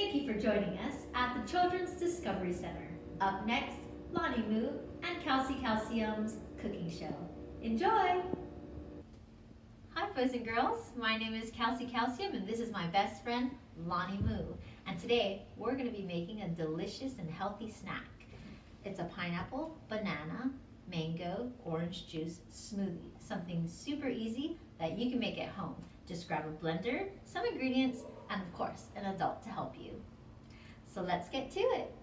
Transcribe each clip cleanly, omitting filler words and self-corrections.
Thank you for joining us at the Children's Discovery Center. Up next, Lani Moo and Calcium's cooking show. Enjoy! Hi boys and girls, my name is Calcium and this is my best friend Lani Moo. And today we're going to be making a delicious and healthy snack. It's a pineapple, banana, mango, orange juice smoothie. Something super easy that you can make at home. Just grab a blender, some ingredients, and of course an adult to help you. So let's get to it.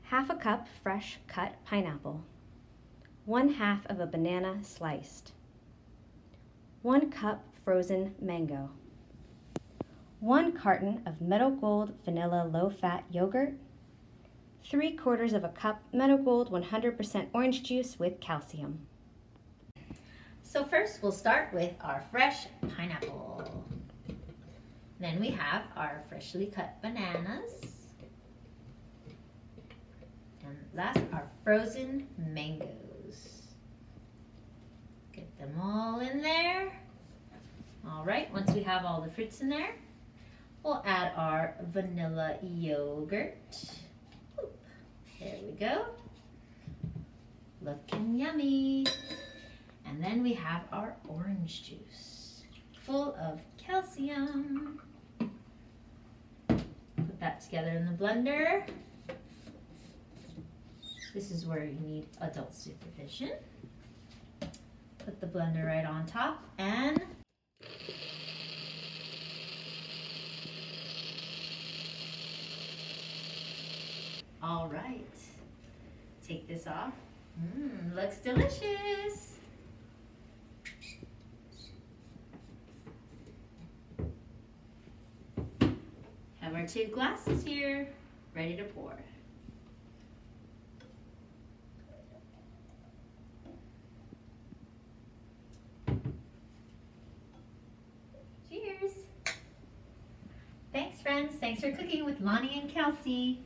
Half a cup fresh cut pineapple. 1/2 of a banana sliced. 1 cup frozen mango. 1 carton of Meadow Gold vanilla low-fat yogurt. 3/4 of a cup Meadow Gold 100% orange juice with calcium. So first we'll start with our fresh pineapple. Then we have our freshly cut bananas. And last, our frozen mangoes. Get them all in there. All right, once we have all the fruits in there, we'll add our vanilla yogurt. Oop, there we go. Looking yummy. And then we have our orange juice, full of calcium. Put that together in the blender. This is where you need adult supervision. Put the blender right on top and all right, take this off. Looks delicious. Have our 2 glasses here, ready to pour. Cheers. Thanks friends, thanks for cooking with Lani and Calci.